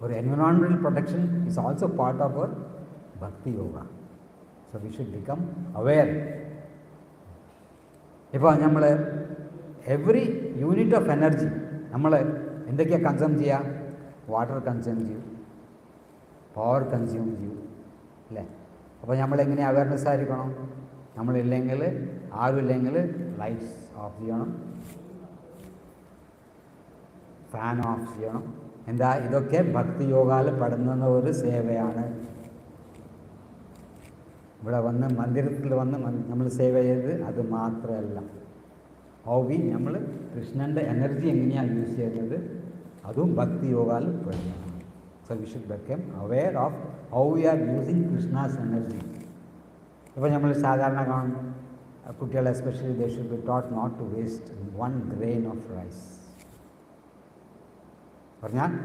Or environmental protection is also part of our Bhakti Yoga. So we should become aware. ഇപ്പോൾ നമ്മൾ every unit of energy നമ്മൾ എന്തൊക്കെയാണ് consume ചെയ്യുക? Water consume ചെയ്യും, power consume ചെയ്യും, അല്ലേ? അപ്പോൾ നമ്മളെങ്ങനെ അവയർനെസ് ആയിരിക്കണം? നമ്മളില്ലെങ്കിൽ, ആരുമില്ലെങ്കിൽ ലൈറ്റ്സ് ഓഫ് ചെയ്യണം, ഫാൻ ഓഫ് ചെയ്യണം. എന്താ? ഇതൊക്കെ ഭക്തി യോഗയിൽ പെടുന്ന ഒരു സേവയാണ്. ഇവിടെ വന്ന് മന്ദിരത്തിൽ വന്ന് നമ്മൾ സേവ ചെയ്ത് അത് മാത്രമല്ല, നമ്മൾ കൃഷ്ണൻ്റെ എനർജി എങ്ങനെയാണ് യൂസ് ചെയ്യുന്നത് അതും ഭക്തി യോഗയിൽ പെടുന്നതാണ്. So we should become aware of how we are using Krishna's energy. ഇപ്പോൾ നമ്മൾ സാധാരണ കാണും കുട്ടികൾ especially they should be taught not to waste 1 grain of rice പറഞ്ഞാൽ